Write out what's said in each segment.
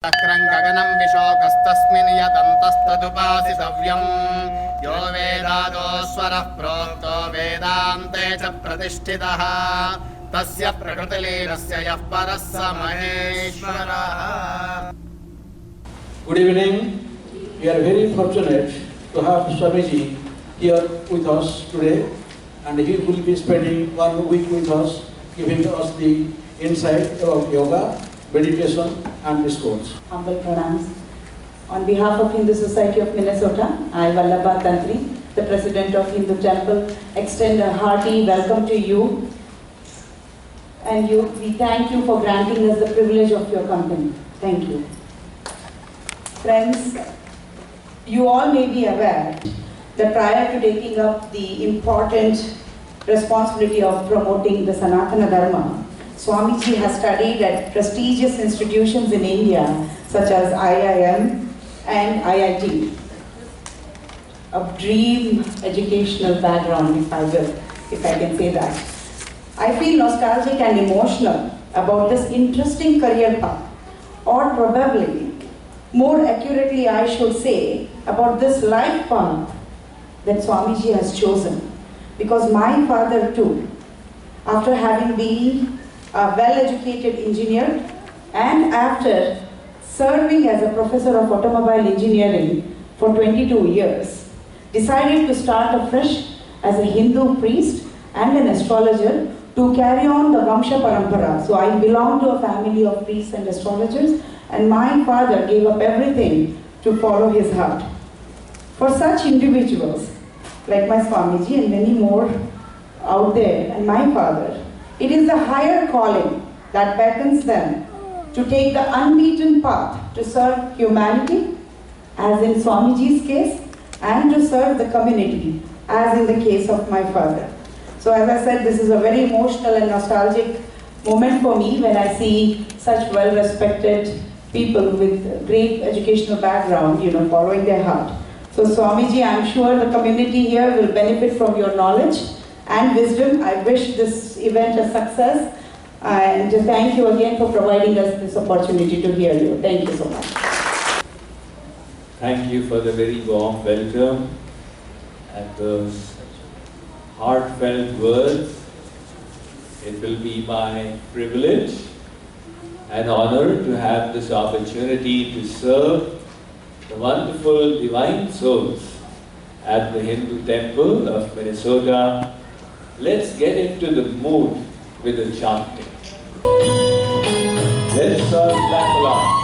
चक्रं गगनं विशोकस्तस्मिन् यदन्तस्तदुपासितव्यम् यो वेदादो स्वरः प्रोक्तो वेदान्ते च प्रतिष्ठितः तस्य प्रकृतिलीनस्य यः परः स महेश्वरः. Good evening. We are very fortunate to have Swamiji here with us today, and he will be spending 1 week with us, giving us the insight about yoga, meditation and discourse. Humble pranams. On behalf of Hindu Society of Minnesota, I, Vallabha Tantri, the President of Hindu Temple, extend a hearty welcome to you. And we thank you for granting us the privilege of your company. Thank you. Friends, you all may be aware that prior to taking up the important responsibility of promoting the Sanatana Dharma, Swamiji has studied at prestigious institutions in India such as IIM and IIT. A dream educational background, if I can say that. I feel nostalgic and emotional about this interesting career path, or probably, more accurately I should say, about this life path that Swamiji has chosen. Because my father too, after having been a well-educated engineer and after serving as a professor of automobile engineering for 22 years, decided to start afresh as a Hindu priest and an astrologer to carry on the Vamsha Parampara. So I belong to a family of priests and astrologers, and my father gave up everything to follow his heart. For such individuals like my Swamiji and many more out there, and my father, it is the higher calling that beckons them to take the unbeaten path to serve humanity, as in Swamiji's case, and to serve the community, as in the case of my father. So as I said, this is a very emotional and nostalgic moment for me when I see such well-respected people with great educational background, following their heart. So Swamiji, I'm sure the community here will benefit from your knowledge and wisdom. I wish this event a success, and thank you again for providing us this opportunity to hear you. Thank you so much. Thank you for the very warm welcome and those heartfelt words. It will be my privilege and honor to have this opportunity to serve the wonderful divine souls at the Hindu Temple of Minnesota. Let's get into the mood with the chanting. Let's all clap along.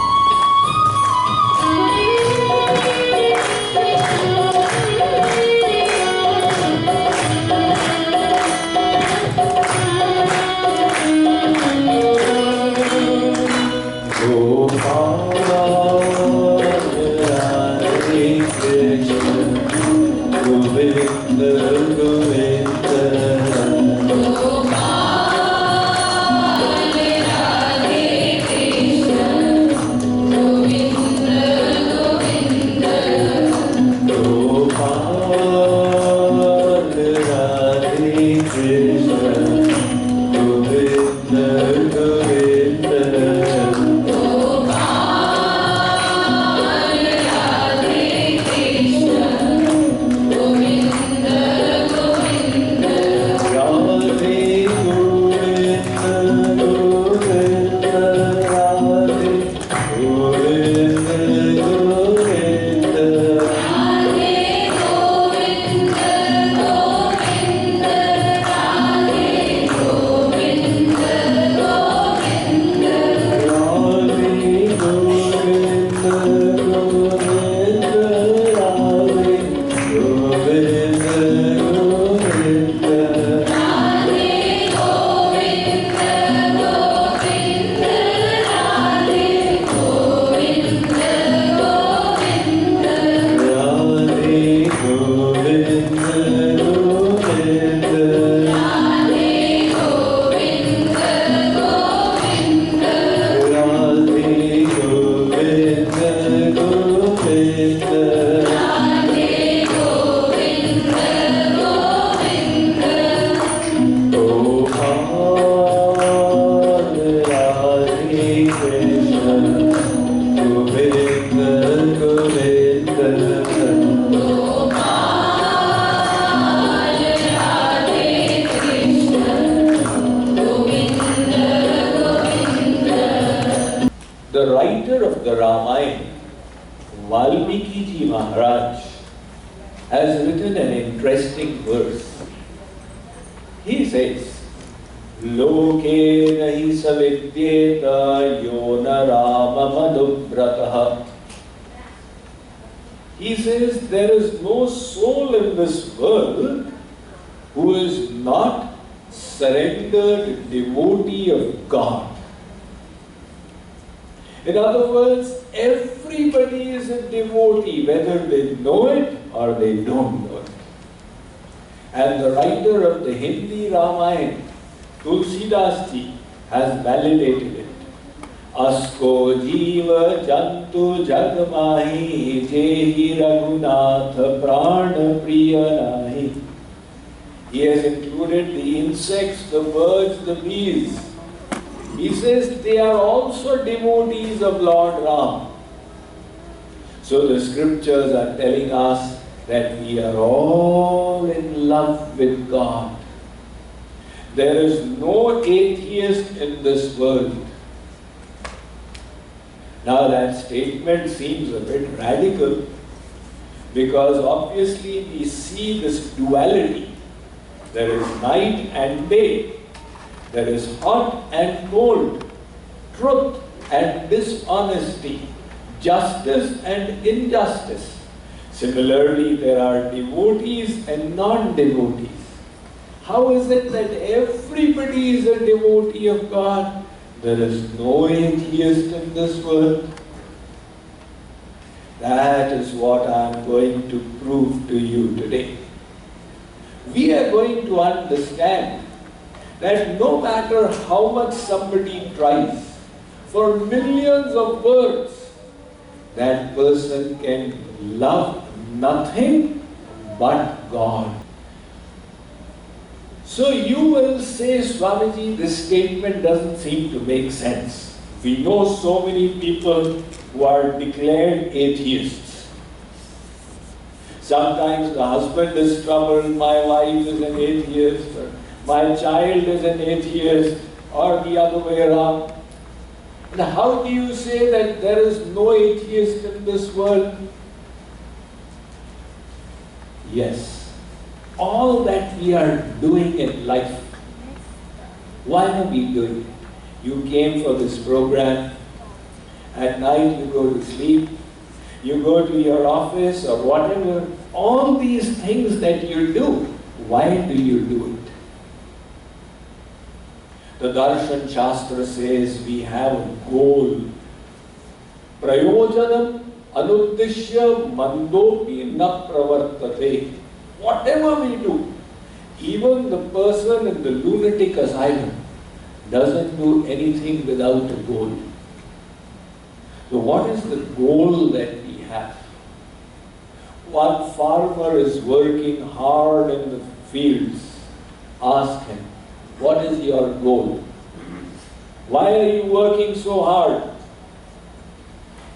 writer of the Ramayana, Valmiki Ji Maharaj, has written an interesting verse. He says, Loke nahi savidyeta yona rama madubhrataha. He says there is no soul in this world who is not surrendered devotee of God. In other words, everybody is a devotee, whether they know it or they don't know it. And the writer of the Hindi Ramayana, Tulsidas Ji, has validated it. Asko jiva jantu jagmahi jehi raghunath prana priyanahi. He has included the insects, the birds, the bees. He says they are also devotees of Lord Ram. So the scriptures are telling us that we are all in love with God. There is no atheist in this world. Now that statement seems a bit radical because obviously we see this duality. There is night and day. There is hot and cold, truth and dishonesty, justice and injustice. Similarly, there are devotees and non-devotees. How is it that everybody is a devotee of God? There is no atheist in this world. That is what I am going to prove to you today. We are going to understand that no matter how much somebody tries, for millions of words, that person can love nothing but God. So you will say, Swamiji, this statement doesn't seem to make sense. We know so many people who are declared atheists. Sometimes the husband is troubled, my wife is an atheist, or my child is an atheist, or the other way around. And how do you say that there is no atheist in this world? Yes. All that we are doing in life, why are we doing it? You came for this program, at night you go to sleep, you go to your office or whatever, all these things that you do, why do you do it? The Darshan Shastra says we have a goal. Prayojanam anuddishya mandopi na pravartate. Whatever we do, even the person in the lunatic asylum doesn't do anything without a goal. So what is the goal that we have? One farmer is working hard in the fields. Ask him, what is your goal? Why are you working so hard?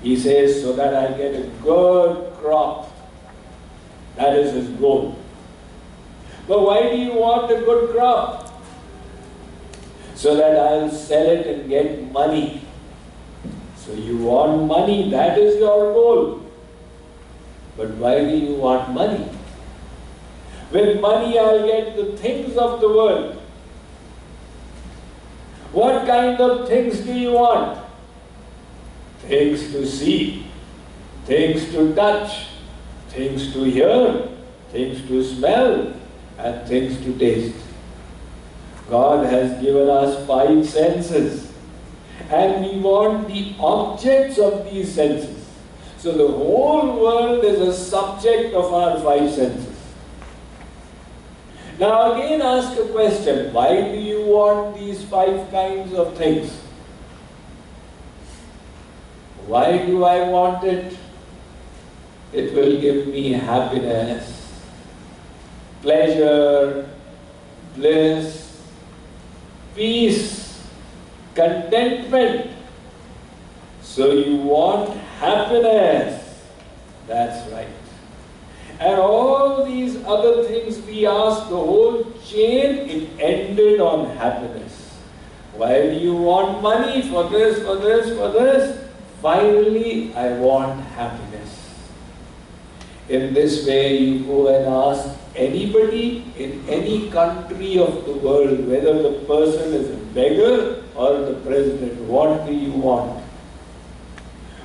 He says, so that I get a good crop. That is his goal. But why do you want a good crop? So that I'll sell it and get money. So you want money, that is your goal. But why do you want money? With money I'll get the things of the world. What kind of things do you want? Things to see, things to touch, things to hear, things to smell, and things to taste. God has given us 5 senses, and we want the objects of these senses. So the whole world is a subject of our 5 senses. Now again ask a question, why do you want these 5 kinds of things? Why do I want it? It will give me happiness, pleasure, bliss, peace, contentment. So you want happiness. That's right. And all these other things we asked, the whole chain, it ended on happiness. Why do you want money for this, for this, for this? finally, I want happiness. In this way, you go and ask anybody in any country of the world, whether the person is a beggar or the president, what do you want?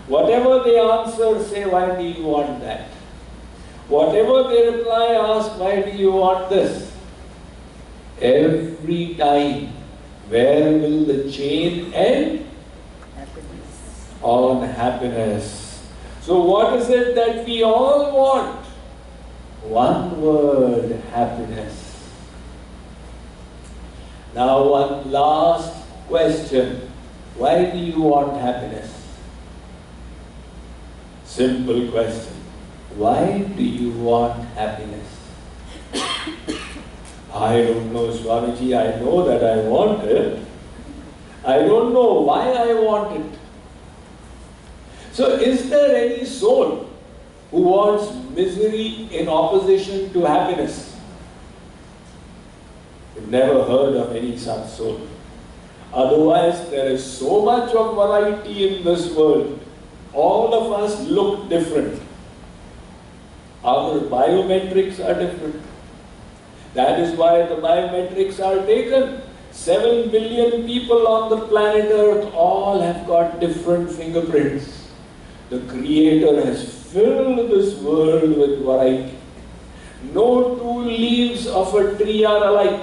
Whatever they answer, say, why do you want that? Whatever they reply, ask, why do you want this? Every time, where will the chain end? Happiness. On happiness. So what is it that we all want? One word, happiness. Now one last question. Why do you want happiness? Simple question. Why do you want happiness? I don't know, Swamiji. I know that I want it. I don't know why I want it. So is there any soul who wants misery in opposition to happiness? We've never heard of any such soul. Otherwise, there is so much of variety in this world. All of us look different. Our biometrics are different. That is why the biometrics are taken. 7 billion people on the planet Earth all have got different fingerprints. The Creator has filled this world with variety. No two leaves of a tree are alike.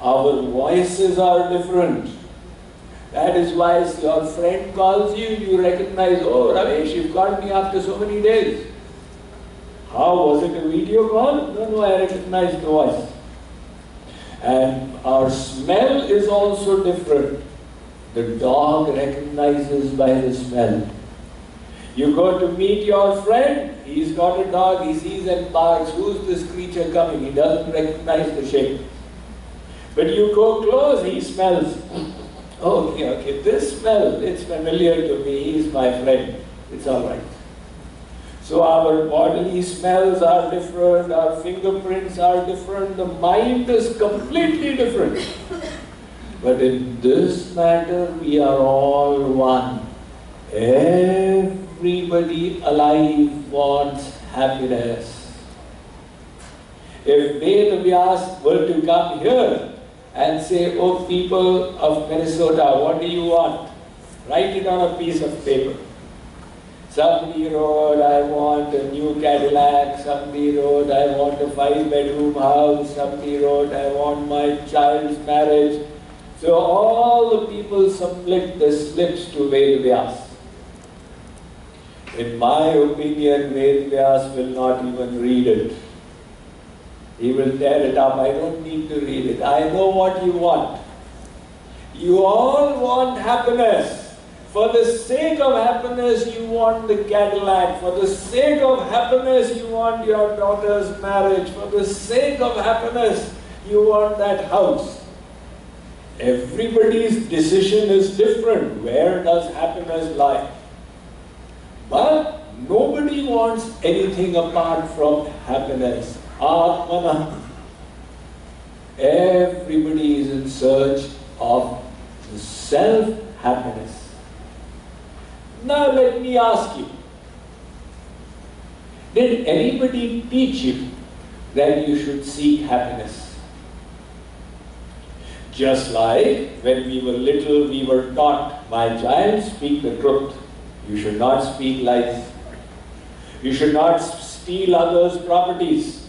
Our voices are different. That is why as your friend calls you, you recognize, oh Ramesh, you've called me after so many days. How was it, a video call? No, I recognize the voice. And our smell is also different. The dog recognizes by the smell. You go to meet your friend, he's got a dog, he sees and barks, who's this creature coming? He doesn't recognize the shape. But you go close, he smells. Okay, this smell, it's familiar to me, he's my friend, it's all right. So our bodily smells are different, our fingerprints are different, the mind is completely different. But in this matter, we are all one. Everybody alive wants happiness. If Ved Vyas were to come here and say, oh people of Minnesota, what do you want? Write it on a piece of paper. Somebody wrote, I want a new Cadillac. Somebody wrote, I want a 5-bedroom house. Somebody wrote, I want my child's marriage. So all the people submit the slips to Ved Vyas. In my opinion, Ved Vyas will not even read it. He will tear it up. I don't need to read it. I know what you want. You all want happiness. For the sake of happiness, you want the Cadillac. For the sake of happiness, you want your daughter's marriage. For the sake of happiness, you want that house. Everybody's decision is different. Where does happiness lie? But nobody wants anything apart from happiness. Atmana. Everybody is in search of the self-happiness. Now let me ask you, did anybody teach you that you should seek happiness? Just like when we were little, we were taught, my child, speak the truth. You should not speak lies. You should not steal others' properties.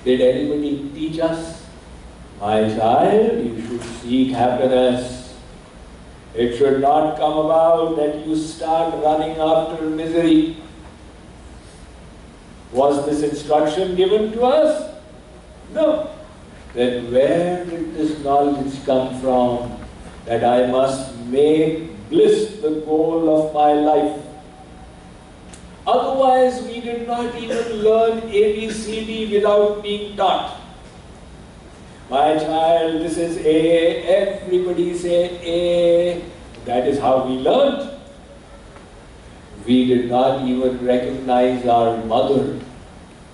Did anybody teach us? My child, you should seek happiness. It should not come about that you start running after misery. Was this instruction given to us? No. Then where did this knowledge come from? That I must make bliss the goal of my life. Otherwise, we did not even learn ABCD without being taught. My child, this is A, everybody say A. That is how we learned. We did not even recognize our mother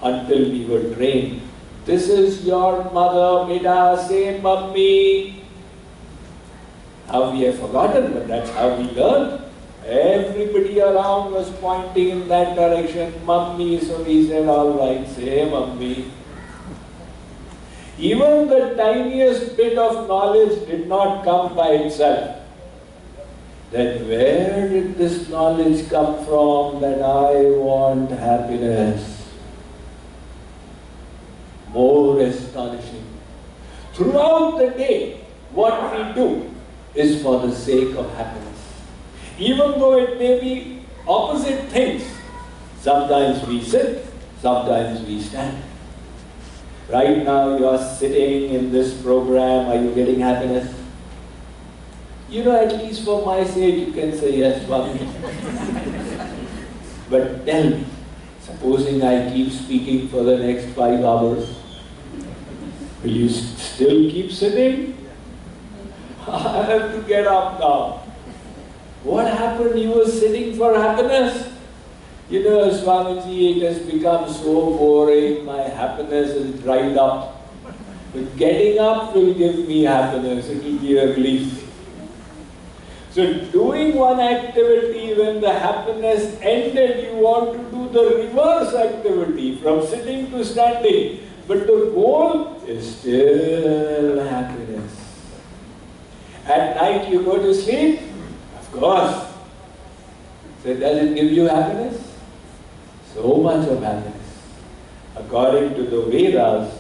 until we were trained. This is your mother, beta, say mummy. How we have forgotten, but that's how we learn. Everybody around was pointing in that direction, Mummy, so we said, all right, say Mummy. Even the tiniest bit of knowledge did not come by itself. Then where did this knowledge come from that I want happiness? More astonishing. Throughout the day, what we do is for the sake of happiness. Even though it may be opposite things. Sometimes we sit, sometimes we stand. Right now you are sitting in this program, are you getting happiness? You know, at least for my sake you can say yes, Swami. But tell me, supposing I keep speaking for the next 5 hours, will you still keep sitting? I have to get up now. What happened? You were sitting for happiness? You know, Swamiji, it has become so boring, my happiness is dried up. But getting up will give me happiness, it will be a relief. So doing one activity, when the happiness ended, you want to do the reverse activity, from sitting to standing. But the goal is still happiness. At night you go to sleep? Of course. So does it give you happiness? So much of happiness. According to the Vedas,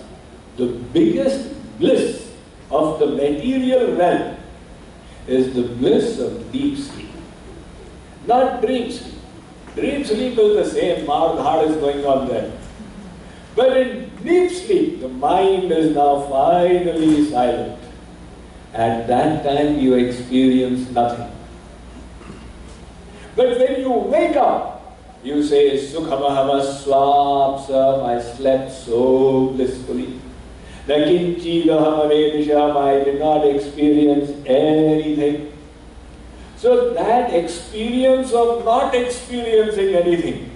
the biggest bliss of the material realm is the bliss of deep sleep. Not dream sleep. Dream sleep is the same, Mardhad is going on there. But in deep sleep, the mind is now finally silent. At that time you experience nothing. But when you wake up, you say, Sukhamahama Swapsam, I slept so blissfully. Nakinchidahamavedisham, I did not experience anything. So that experience of not experiencing anything,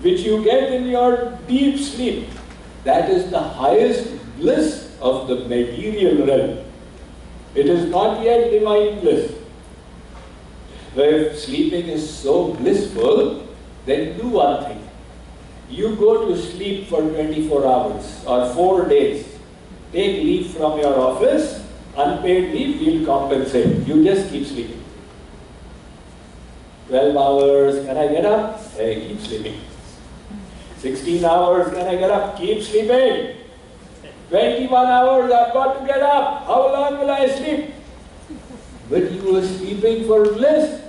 which you get in your deep sleep, that is the highest bliss of the material realm. It is not yet divine bliss. But if sleeping is so blissful, then do one thing. You go to sleep for 24 hours or 4 days. Take leave from your office, unpaid leave, we'll compensate. You just keep sleeping. 12 hours, can I get up? Hey, keep sleeping. 16 hours, can I get up? Keep sleeping. 21 hours, I've got to get up. How long will I sleep? But you were sleeping for bliss.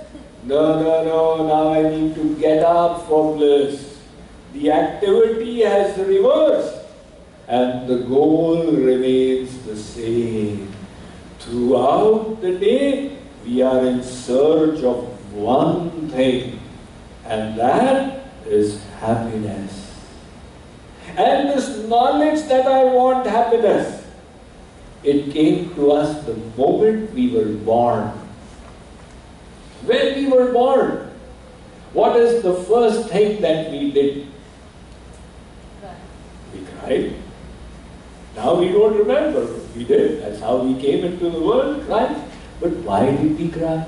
No, now I need to get up for bliss. The activity has reversed and the goal remains the same. Throughout the day, we are in search of one thing, and that is happiness. And this knowledge that I want happiness, it came to us the moment we were born. When we were born, what is the first thing that we did? We cried. Now we don't remember. We did. That's how we came into the world, right? But why did we cry?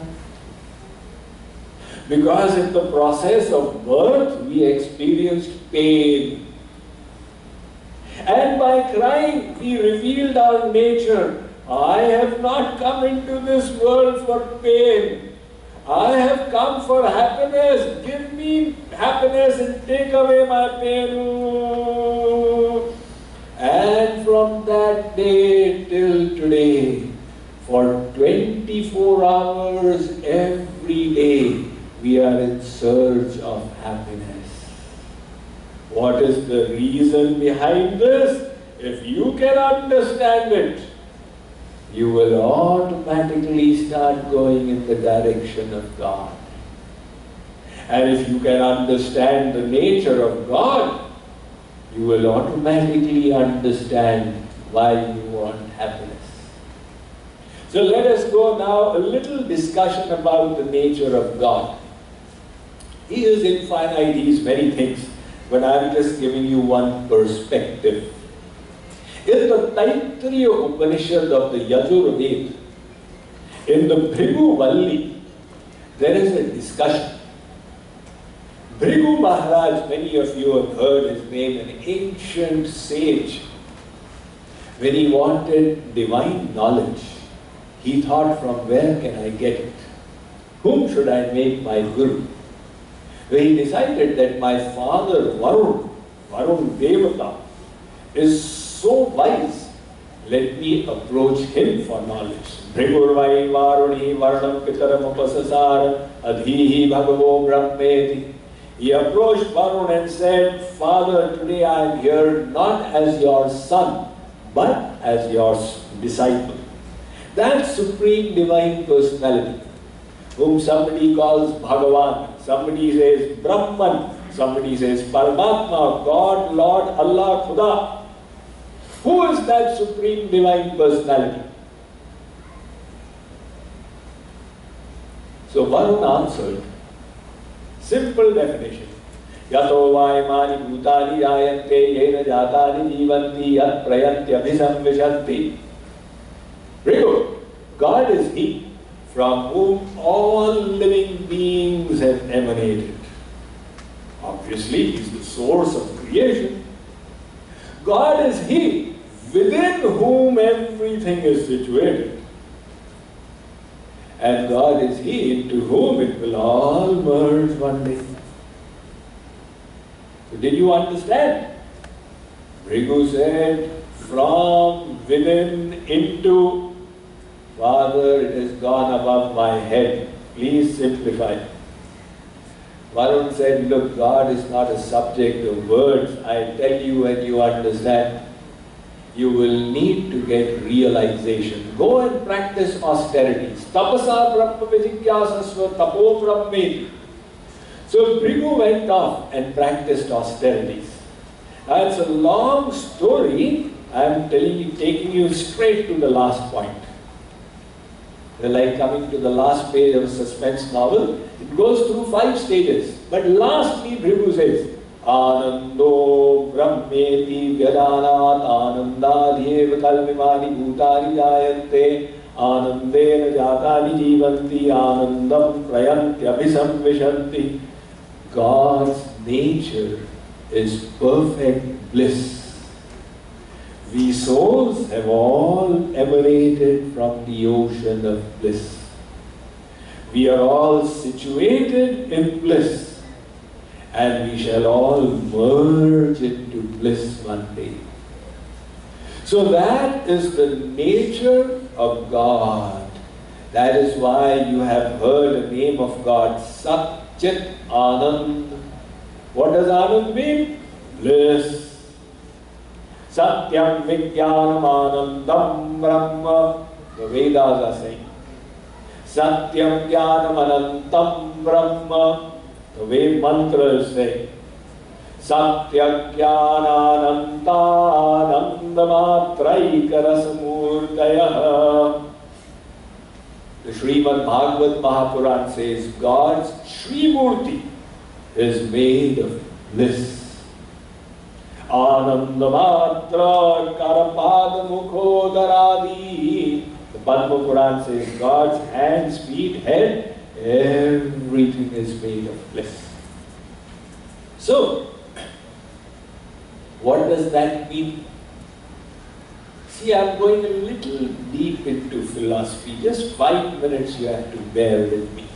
Because in the process of birth, we experienced pain. And by crying, we revealed our nature. I have not come into this world for pain. I have come for happiness. Give me happiness and take away my pain. And from that day till today, for 24 hours every day, we are in search of happiness. What is the reason behind this? If you can understand it, you will automatically start going in the direction of God. And if you can understand the nature of God, you will automatically understand why you want happiness. So let us go now a little discussion about the nature of God. He is infinite, He is many things, but I am just giving you one perspective. In the Taittiriya Upanishad of the Yajurveda, In the Bhrigu Valli, there is a discussion. Bhrigu Maharaj, many of you have heard his name, an ancient sage. When he wanted divine knowledge, he thought, from where can I get it? Whom should I make my guru? So he decided that my father Varun Devata, is so wise, let me approach him for knowledge. Bhrigurvai Varuni Varnam Pitaram Upasasara Adhihi Bhagavo Brahmeti. He approached Varun and said, Father, today I am here not as your son, but as your disciple. That supreme divine personality, whom somebody calls Bhagavan, somebody says Brahman, somebody says Paramatma, God, Lord, Allah, Khuda. Who is that supreme divine personality? So Varun answered, simple definition. Yato vaimani bhutani jayante yena jatani jivanti yat prayantyabhisamvishanti. Very good. God is He from whom all living beings have emanated. Obviously, He is the source of creation. God is He within whom everything is situated. And God is He into whom it will all merge one day. So did you understand? Bhrigu said, from within into, Father, it has gone above my head. Please simplify. Varun said, look, God is not a subject of words. I tell you, when you understand, you will need to get realization. Go and practice austerities. Tapasa brahma vijigyasasva tapo brahmeti. So Bhrigu went off and practiced austerities. Now it's a long story. I am telling you, taking you straight to the last point. Like coming to the last page of a suspense novel. It goes through 5 stages. But lastly, Bhrigu says, Anando brahmeti vyadanat anandadhyeva kalvimani bhutani jayante anandena jatani jivanti anandam prayantyabhisamvishanti. God's nature is perfect bliss. We souls have all emanated from the ocean of bliss. We are all situated in bliss, and we shall all merge into bliss one day. So that is the nature of God. That is why you have heard the name of God, Sat Chit Anand. What does Anand mean? Bliss. Satyam Vijnanam Anandam Brahma. The Vedas are saying. Satyam Jnanam Anantam Brahma. The way mantras say. Satya Jnana Ananta Anandamatraika Rasamurtaya. The Srimad Bhagavad Mahapuran says God's Srimurti is made of bliss. Anandamatra Karapad Mukhodaradi. The Padma Puran says God's hands, feet, head, everything is made of bliss. So, what does that mean? See, I'm going a little deep into philosophy. Just 5 minutes you have to bear with me.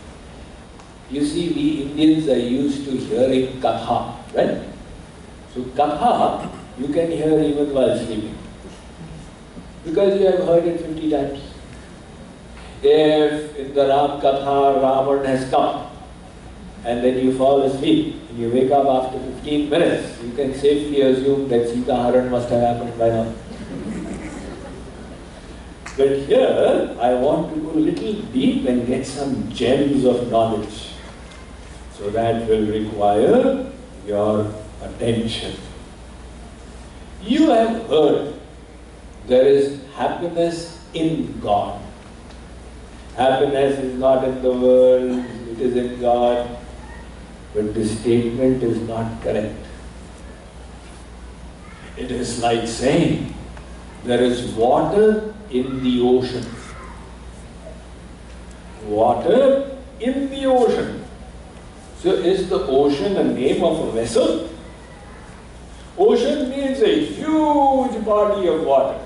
You see, we Indians are used to hearing katha, right? So katha, you can hear even while sleeping. Because you have heard it 50 times. If in the Ram katha, Ravan has come, and then you fall asleep, and you wake up after 15 minutes, you can safely assume that Sita Haran must have happened by now. But here, I want to go a little deep and get some gems of knowledge. So that will require your attention. You have heard there is happiness in God. Happiness is not in the world, it is in God. But this statement is not correct. It is like saying there is water in the ocean. water in the ocean. So is the ocean a name of a vessel? Ocean means a huge body of water.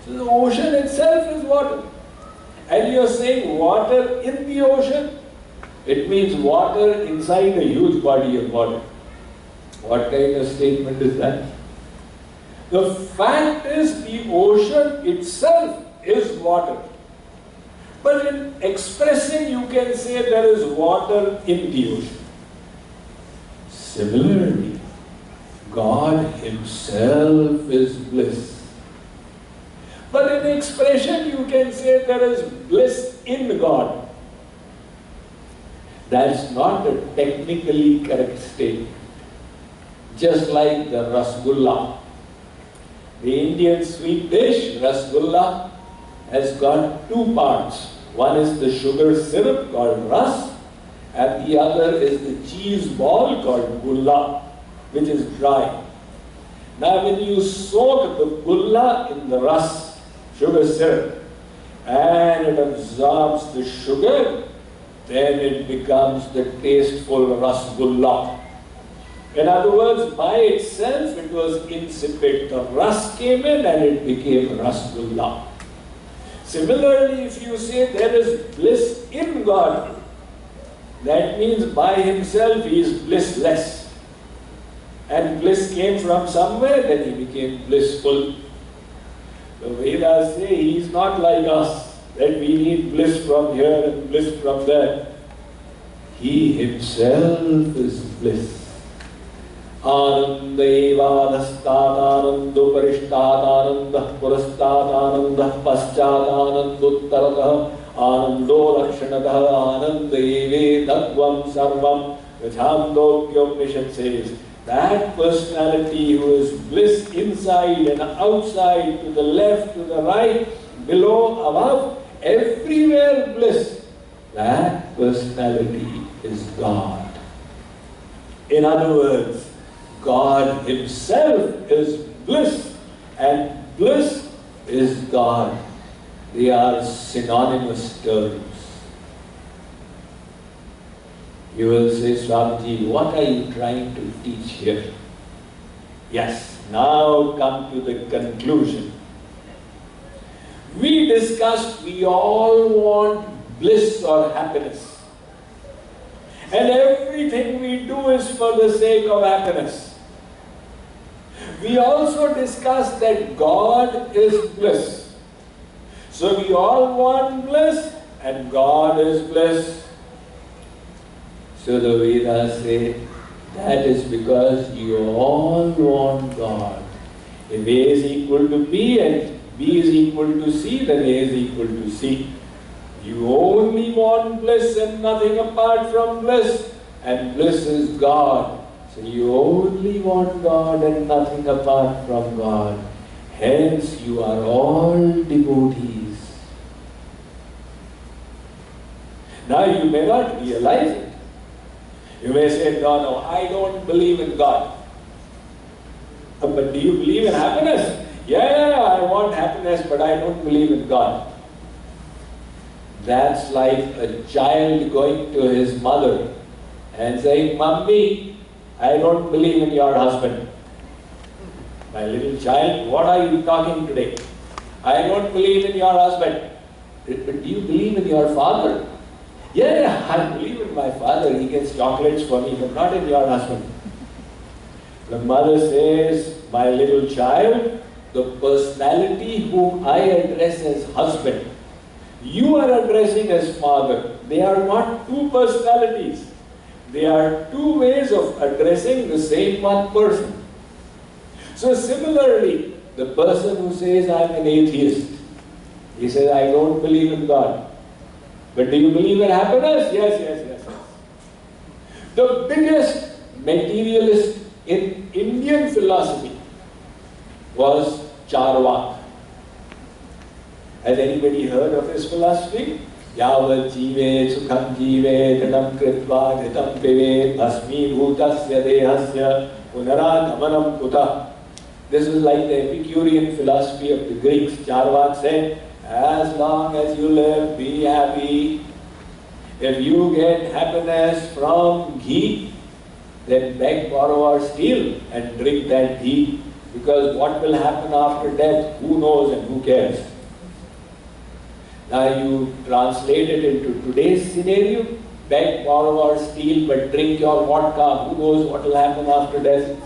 So the ocean itself is water. And you're saying water in the ocean? It means water inside a huge body of water. What kind of statement is that? The fact is the ocean itself is water. But in expressing, you can say there is water in the ocean. Similarly, God Himself is bliss. But in expression, you can say there is bliss in God. That's not a technically correct statement. Just like the rasgulla. The Indian sweet dish, rasgulla, has got two parts. One is the sugar syrup called ras, and the other is the cheese ball called gulla, which is dry. Now when you soak the gulla in the ras, sugar syrup, and it absorbs the sugar, then it becomes the tasteful rasgulla. In other words, by itself it was insipid. The ras came in and it became rasgulla. Similarly, if you say there is bliss in God, that means by Himself He is blissless. And bliss came from somewhere, then He became blissful. The Vedas say He is not like us, that we need bliss from here and bliss from there. He Himself is bliss. Ananda evadastat anando parishtat ananda purastat ananda paschat ananduttaratah anando lakshanatah ananda eve tattvam sarvam. The Chandogya says that personality who is bliss inside and outside, to the left, to the right, below, above, everywhere bliss, that personality is God. In other words, God Himself is bliss, and bliss is God. They are synonymous terms. You will say, Swamiji, what are you trying to teach here? Yes, now come to the conclusion. We discussed we all want bliss or happiness. And everything we do is for the sake of happiness. We also discussed that God is bliss. So we all want bliss and God is bliss. So the Vedas say that is because you all want God. If A is equal to B and B is equal to C, then A is equal to C. You only want bliss and nothing apart from bliss, and bliss is God. So you only want God and nothing apart from God. Hence you are all devotees. Now you may not realize it. You may say, no, I don't believe in God. But do you believe in happiness? Yeah, I want happiness, but I don't believe in God. That's like a child going to his mother and saying, Mummy, I don't believe in your husband. My little child, what are you talking today? I don't believe in your husband. But do you believe in your father? Yeah, I believe in my father. He gets chocolates for me, but not in your husband. The mother says, my little child, the personality whom I address as husband, you are addressing as father. They are not two personalities. They are two ways of addressing the same one person. So similarly, the person who says, I'm an atheist, he says, I don't believe in God. But do you believe in happiness? Yes. The biggest materialist in Indian philosophy was Charvak. Has anybody heard of his philosophy? Yavat jive sukham jive dhanam kritva dhitam pive bhasmi bhutasya dehasya punaragamanam kuta. This is like the Epicurean philosophy of the Greeks. Charvak said, as long as you live, be happy. If you get happiness from ghee, then beg, borrow or steal and drink that ghee. Because what will happen after death, who knows and who cares? Now you translate it into today's scenario, beg, borrow or steal, but drink your vodka, who knows what will happen after death?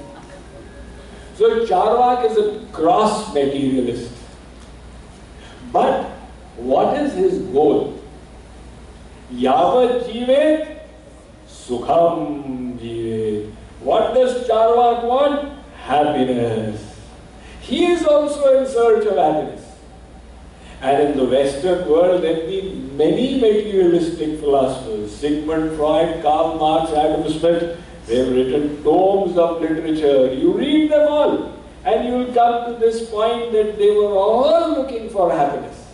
So Charvak is a gross materialist. But what is his goal? Yavat jivet, sukham jivet. What does Charvak want? Happiness. He is also in search of happiness. And in the Western world, there have been many materialistic philosophers. Sigmund Freud, Karl Marx, Adam Smith. They have written tomes of literature. You read them all, and you will come to this point that they were all looking for happiness.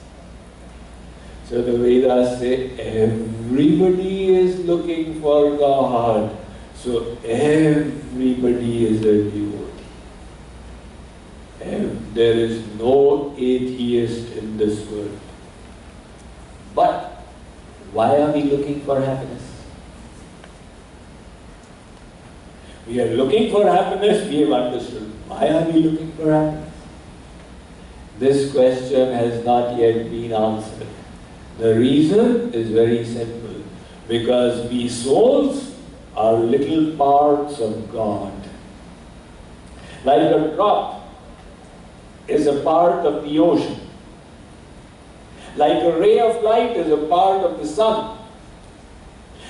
So the Vedas say everybody is looking for God. So everybody is a devotee. And there is no atheist in this world. But why are we looking for happiness? We are looking for happiness, we have understood. Why are we looking for happiness? This question has not yet been answered. The reason is very simple. Because we souls are little parts of God. Like a drop is a part of the ocean. Like a ray of light is a part of the sun.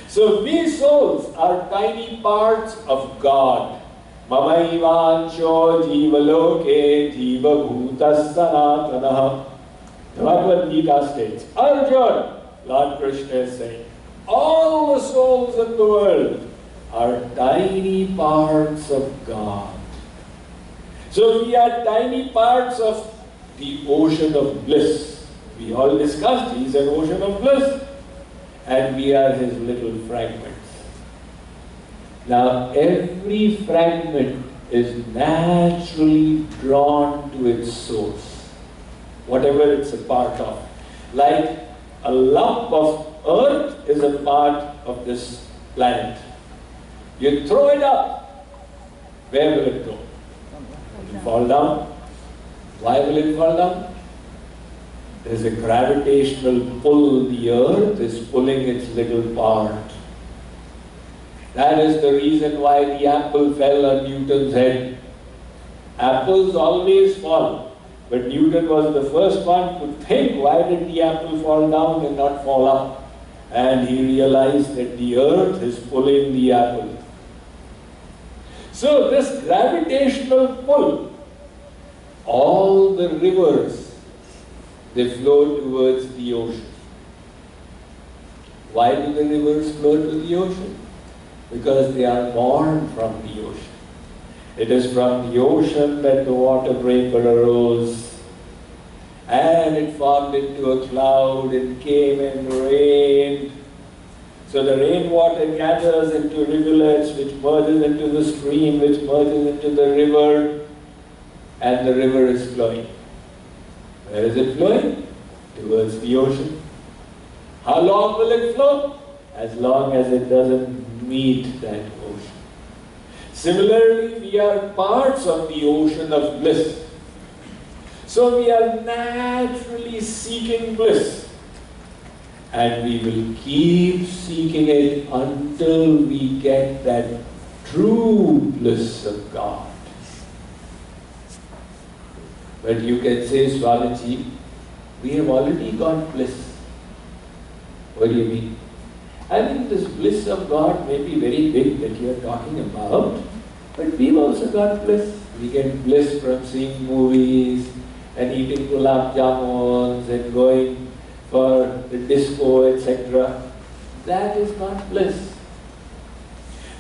So we souls are tiny parts of God. Mamaivancho jivaloke jiva bhuta sanatanaha. The Bhagavad Gita states, Arjuna, Lord Krishna is saying, all the souls in the world are tiny parts of God. So we are tiny parts of the ocean of bliss. We all discussed, he is an ocean of bliss. And we are his little fragments. Now every fragment is naturally drawn to its source, whatever it's a part of. Like a lump of earth is a part of this planet. You throw it up, where will it go? It will fall down. Why will it fall down? There is a gravitational pull. The earth is pulling its little part. That is the reason why the apple fell on Newton's head. Apples always fall. But Newton was the first one to think, why did the apple fall down and not fall up? And he realized that the earth is pulling the apple. So this gravitational pull, all the rivers, they flow towards the ocean. Why do the rivers flow to the ocean? Because they are born from the ocean. It is from the ocean that the water vapor arose, and it formed into a cloud, it came and rained. So the rainwater gathers into rivulets, which merges into the stream, which merges into the river, and the river is flowing. Where is it flowing? Towards the ocean. How long will it flow? As long as it doesn't meet that ocean. Similarly, we are parts of the ocean of bliss. So we are naturally seeking bliss. And we will keep seeking it until we get that true bliss of God. But you can say, Swamiji, we have already got bliss. What do you mean? I think this bliss of God may be very big that you are talking about, but we've also got bliss. We get bliss from seeing movies and eating gulab jamuns and going for the disco, etc. That is not bliss.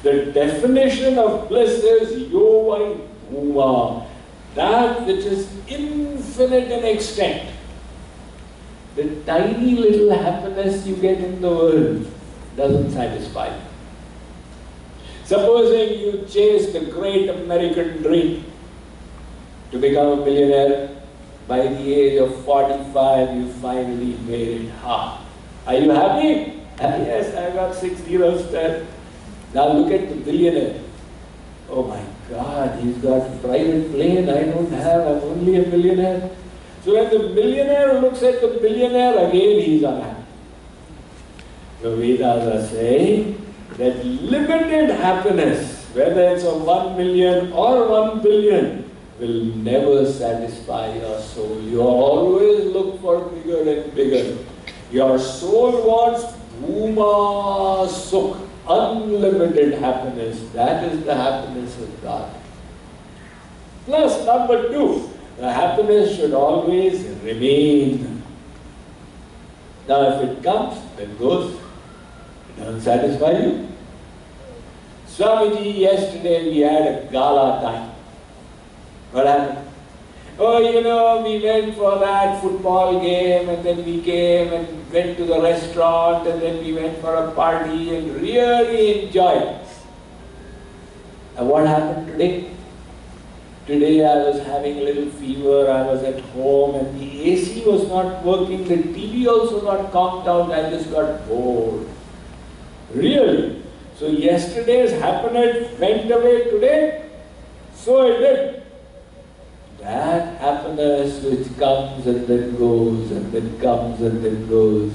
The definition of bliss is Yogi Bhuma, that which is infinite in extent. The tiny little happiness you get in the world doesn't satisfy you. Supposing you chase the great American dream to become a millionaire, by the age of 45, you finally made it half. Are you happy? Yes, I got 6 zeros there. Now look at the billionaire. Oh my God, he's got a private plane I don't have, I'm only a millionaire. So when the millionaire looks at the billionaire, again he's unhappy. The Vedas are saying that limited happiness, whether it's of 1 million or 1 billion, will never satisfy your soul. You always look for bigger and bigger. Your soul wants Bhuma Sukh, unlimited happiness. That is the happiness of God. Plus, number 2, the happiness should always remain. Now, if it comes, then goes. It doesn't satisfy you. Swamiji, yesterday we had a gala time. What happened? Oh, you know, we went for that football game and then we came and went to the restaurant and then we went for a party and really enjoyed. And what happened today? Today I was having a little fever, I was at home and the AC was not working, the TV also not conked out, I just got bored. Really? So yesterday's happiness went away today? So it did. That happiness which comes and then goes and then comes and then goes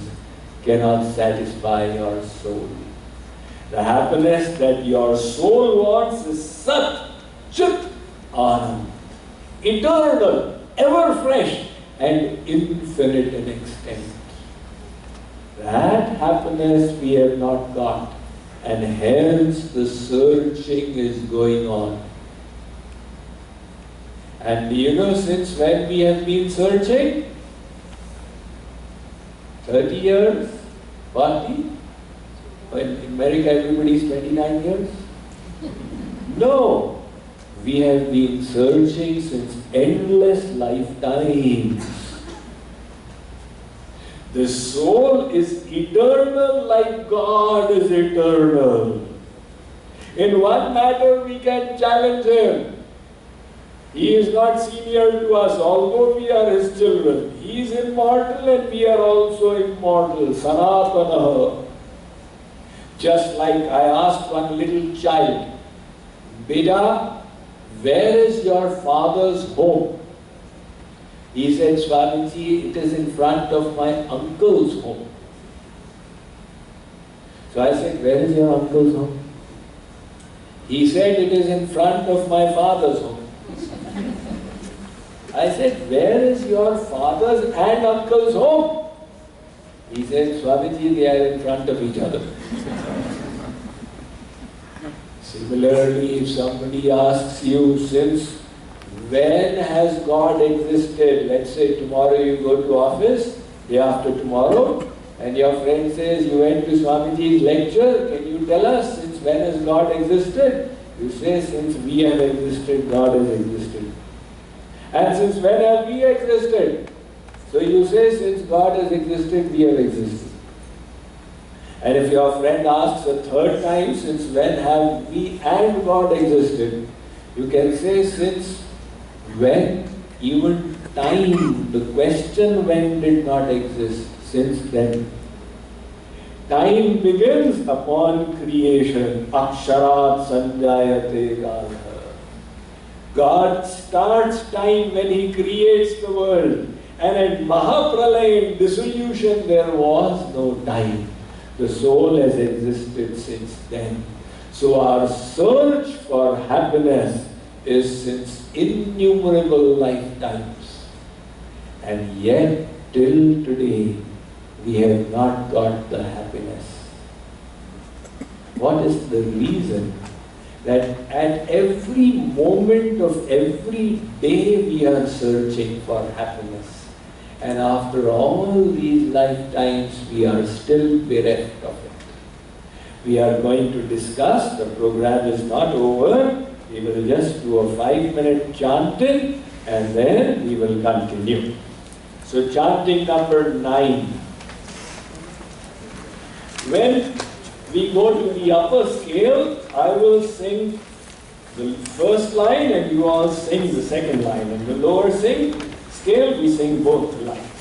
cannot satisfy your soul. The happiness that your soul wants is Sat, Chit, Anand, eternal, ever fresh and infinite in extent. That happiness we have not got, and hence the searching is going on. And do you know since when we have been searching? 30 years? 40? In America everybody is 29 years? No! We have been searching since endless lifetimes. The soul is eternal like God is eternal. In one matter we can challenge Him. He is not senior to us, although we are His children. He is immortal and we are also immortal. Sanatana. Just like I asked one little child, Beda, where is your father's home? He said, Swamiji, it is in front of my uncle's home. So I said, where is your uncle's home? He said, it is in front of my father's home. I said, where is your father's and uncle's home? He said, Swamiji, they are in front of each other. Similarly, if somebody asks you, since when has God existed? Let's say tomorrow you go to office, day after tomorrow, and your friend says, you went to Swamiji's lecture, can you tell us since when has God existed? You say, since we have existed, God has existed. And since when have we existed? So you say, since God has existed, we have existed. And if your friend asks a third time, since when have we and God existed? You can say, since when, even time, the question when did not exist, since then. Time begins upon creation. Aksharat sanjayate kala. God starts time when He creates the world. And at Mahapralaya, in dissolution, there was no time. The soul has existed since then. So our search for happiness is since innumerable lifetimes. And yet, till today, we have not got the happiness. What is the reason? That at every moment of every day we are searching for happiness. And after all these lifetimes, we are still bereft of it. We are going to discuss, the program is not over, we will just do a 5-minute chanting and then we will continue. So chanting number 9. When we go to the upper scale, I will sing the first line and you all sing the second line. And the lower scale we sing both lines.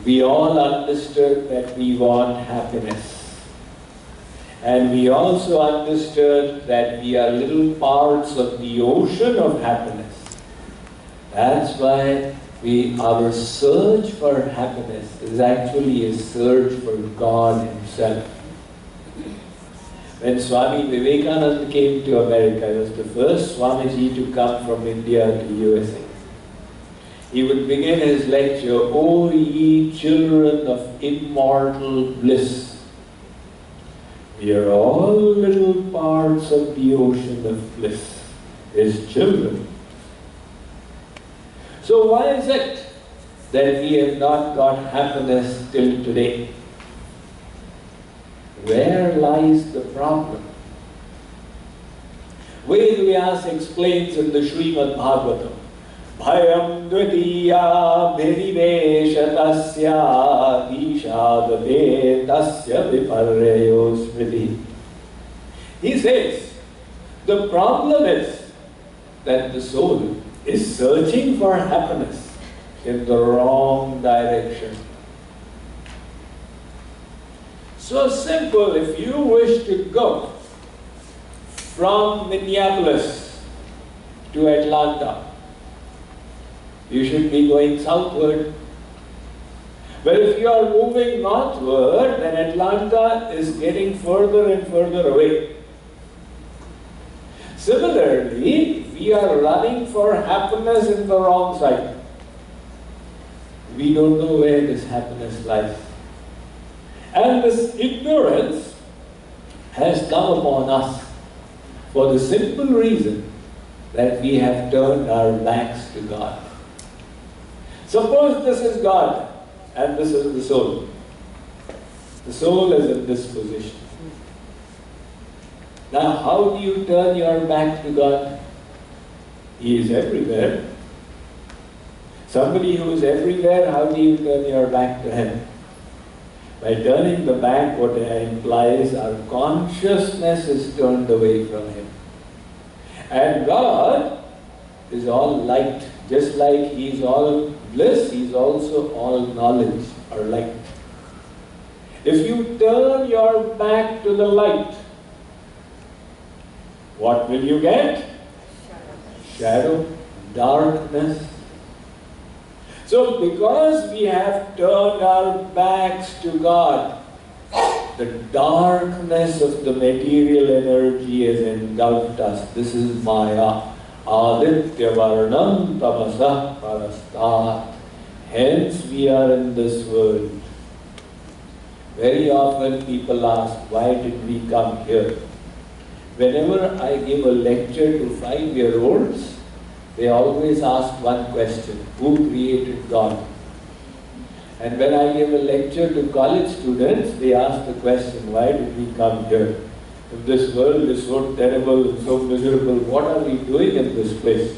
we all understood that we want happiness. And we also understood that we are little parts of the ocean of happiness. That's why our search for happiness is actually a search for God Himself. When Swami Vivekananda came to America, he was the first Swamiji to come from India to USA. He would begin his lecture, "O ye children of immortal bliss, we are all little parts of the ocean of bliss, His children." So why is it that we have not got happiness till today? Where lies the problem? Ved Vyasa explains in the Srimad Bhagavatam, Bhayam dvitiya bhiniveshatasya dishadate tasya viparreyo smriti. He says, the problem is that the soul is searching for happiness in the wrong direction. So simple, if you wish to go from Minneapolis to Atlanta, you should be going southward. But if you are moving northward, then Atlanta is getting further and further away. Similarly, we are running for happiness in the wrong side. We don't know where this happiness lies. And this ignorance has come upon us for the simple reason that we have turned our backs to God. Suppose this is God and this is the soul. The soul is in this position. Now, how do you turn your back to God? He is everywhere. Somebody who is everywhere, how do you turn your back to Him? By turning the back, what it implies, our consciousness is turned away from Him. And God is all light. Just like He is all bliss, He is also all knowledge or light. If you turn your back to the light, what will you get? Shadow, darkness. So because we have turned our backs to God, the darkness of the material energy has engulfed us. This is Maya. Aditya Varnam Tamasa Parastat. Hence we are in this world. Very often people ask, why did we come here? Whenever I give a lecture to 5-year-olds, they always ask one question, who created God? And when I give a lecture to college students, they ask the question, why did we come here? If this world is so terrible and so miserable, what are we doing in this place?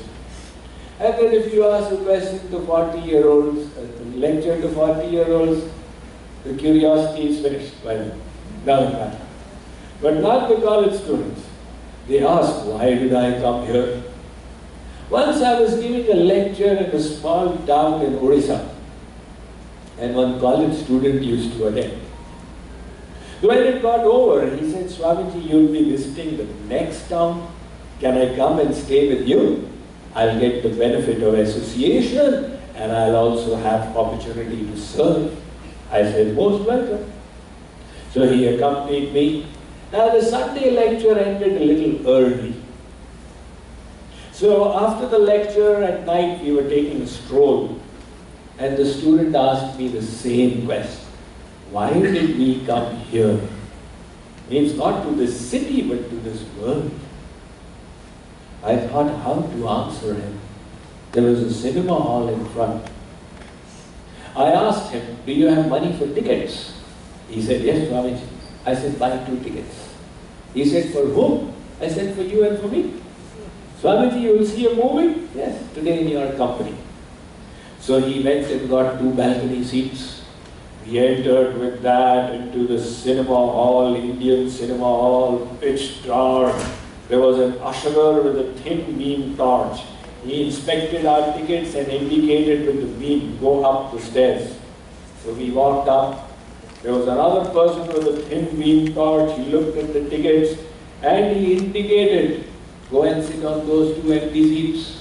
And then if you ask a question to 40-year-olds, a lecture to 40-year-olds, the curiosity is finished by them. Doesn't matter. But not the college students. They ask, why did I come here? Once I was giving a lecture in a small town in Odisha, and one college student used to attend. When it got over, he said, Swamiji, you'll be visiting the next town. Can I come and stay with you? I'll get the benefit of association and I'll also have opportunity to serve. I said, most welcome. So he accompanied me. Now the Sunday lecture ended a little early. So after the lecture at night, we were taking a stroll. And the student asked me the same question. Why did we come here? Means not to this city, but to this world. I thought how to answer him. There was a cinema hall in front. I asked him, do you have money for tickets? He said, yes, Swamiji. I said, buy 2 tickets. He said, for whom? I said, for you and for me. Swamiji, you will see a movie? Yes, today in your company. So he went and got 2 balcony seats. We entered with that into the cinema hall, Indian cinema hall, pitch dark. There was an usher with a thin beam torch. He inspected our tickets and indicated with the beam, go up the stairs. So walked up. There was another person with a thin beam torch. He looked at the tickets and he indicated, go and sit on those 2 empty seats.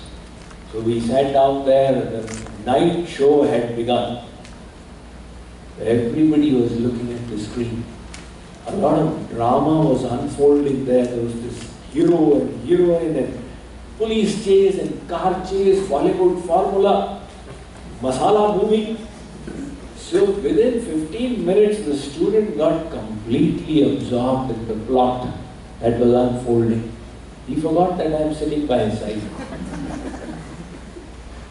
So we sat down there. The night show had begun. Everybody was looking at the screen. A lot of drama was unfolding there. There was this hero and heroine and police chase and car chase, Bollywood formula, masala movie. So within 15 minutes, the student got completely absorbed in the plot that was unfolding. He forgot that I am sitting by his side.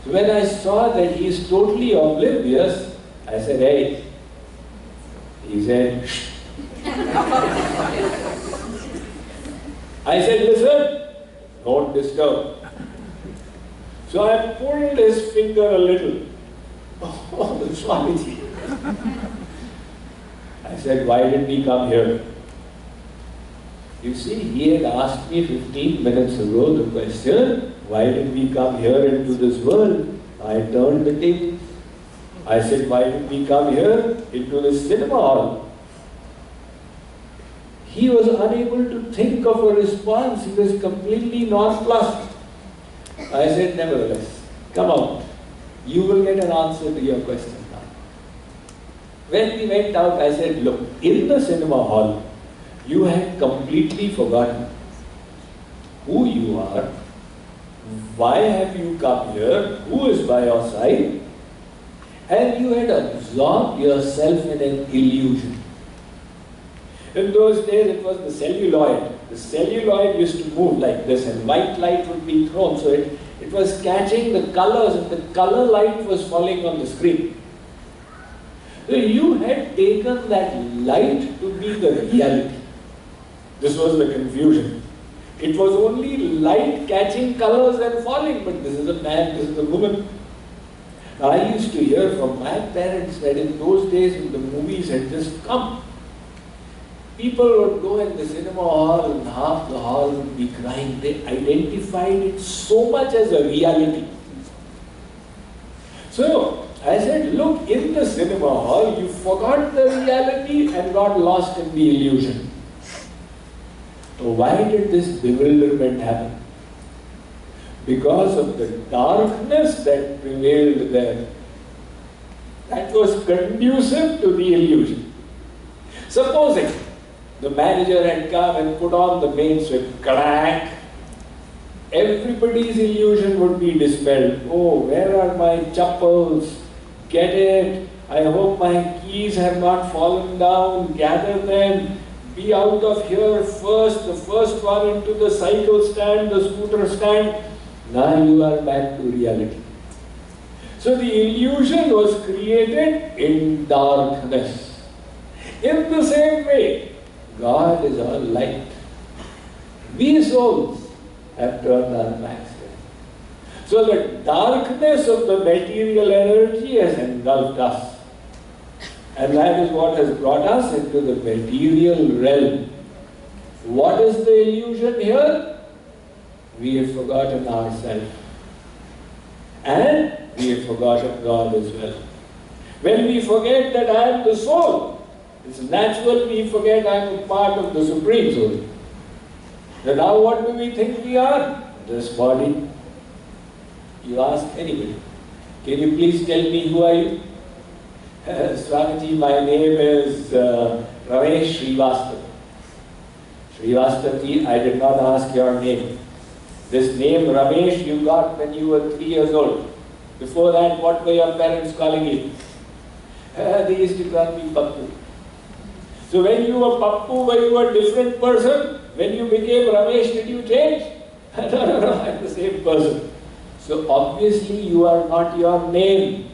So when I saw that he is totally oblivious, I said, hey. He said, shh. I said, listen, don't disturb. So I pulled his finger a little. Oh, the Swamiji. I said, why didn't he come here? You see, he had asked me 15 minutes ago the question, why did we come here into this world? I turned the tables. I said, why did we come here into the cinema hall? He was unable to think of a response. He was completely nonplussed. I said, nevertheless, come out. You will get an answer to your question now. When we went out, I said, look, in the cinema hall, you had completely forgotten who you are, why have you come here, who is by your side, and you had absorbed yourself in an illusion. In those days, it was the celluloid. The celluloid used to move like this, and white light would be thrown, so it was catching the colors, and the color light was falling on the screen. So you had taken that light to be the reality. This was the confusion. It was only light catching colors and falling, but this is a man, this is a woman. I used to hear from my parents that in those days when the movies had just come, people would go in the cinema hall and half the hall would be crying. They identified it so much as a reality. So I said, look, in the cinema hall, you forgot the reality and got lost in the illusion. So why did this bewilderment happen? Because of the darkness that prevailed there. That was conducive to the illusion. Supposing the manager had come and put on the main switch, crack, everybody's illusion would be dispelled. Oh, where are my chappals? Get it. I hope my keys have not fallen down. Gather them. Be out of here first. The first one into the cycle stand, the scooter stand. Now you are back to reality. So the illusion was created in darkness. In the same way, God is all light. We souls have turned our backs to Him. So the darkness of the material energy has engulfed us. And that is what has brought us into the material realm. What is the illusion here? We have forgotten ourselves. And we have forgotten God as well. When we forget that I am the soul, it's natural we forget I am a part of the Supreme Soul. Then now what do we think we are? This body. You ask anybody, can you please tell me who are you? Swamiji, my name is Ramesh Srivastava. Srivastava, I did not ask your name. This name Ramesh you got when you were 3 years old. Before that, what were your parents calling you? They used to call me Pappu. So when you were Pappu, were you a different person? When you became Ramesh, did you change? No, I'm the same person. So obviously you are not your name.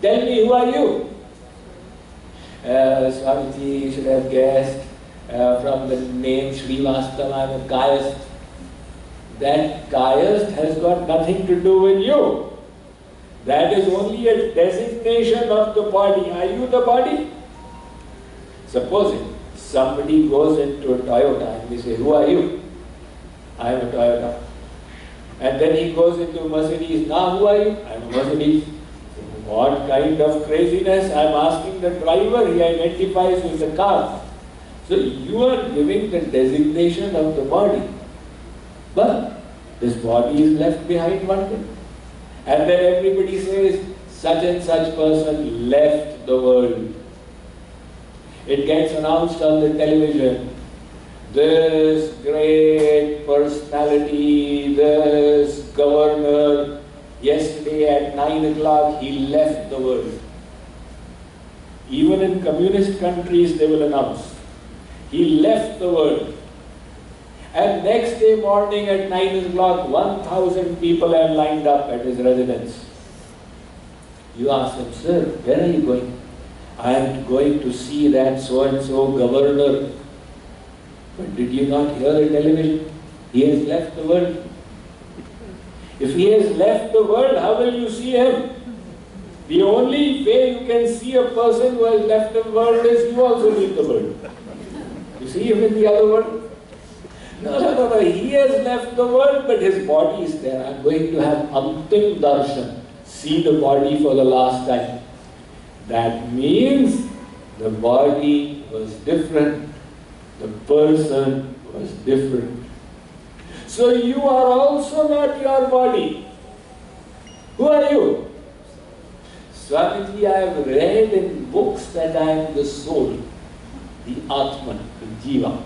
Tell me, who are you? Swamiji, you should have guessed from the name Srivastava, I'm a Kayast. That Kayast has got nothing to do with you. That is only a designation of the body. Are you the body? Supposing somebody goes into a Toyota and we say, who are you? I am a Toyota. And then he goes into a Mercedes. Now who are you? I am a Mercedes. What kind of craziness? I am asking the driver, he identifies with the car. So you are giving the designation of the body. But this body is left behind one day. And then everybody says, such and such person left the world. It gets announced on the television. This great personality, this governor, yesterday at 9 o'clock he left the world. Even in communist countries they will announce, he left the world. And next day morning at 9 o'clock, 1,000 people have lined up at his residence. You ask him, sir, where are you going? I am going to see that so-and-so governor. But did you not hear the television? He has left the world. If he has left the world, how will you see him? The only way you can see a person who has left the world is you also leave the world. You see him in the other world? No. He has left the world, but his body is there. I am going to have Antim Darshan. See the body for the last time. That means the body was different. The person was different. So you are also not your body. Who are you? Swamiji, I have read in books that I am the soul, the Atman, the Jiva.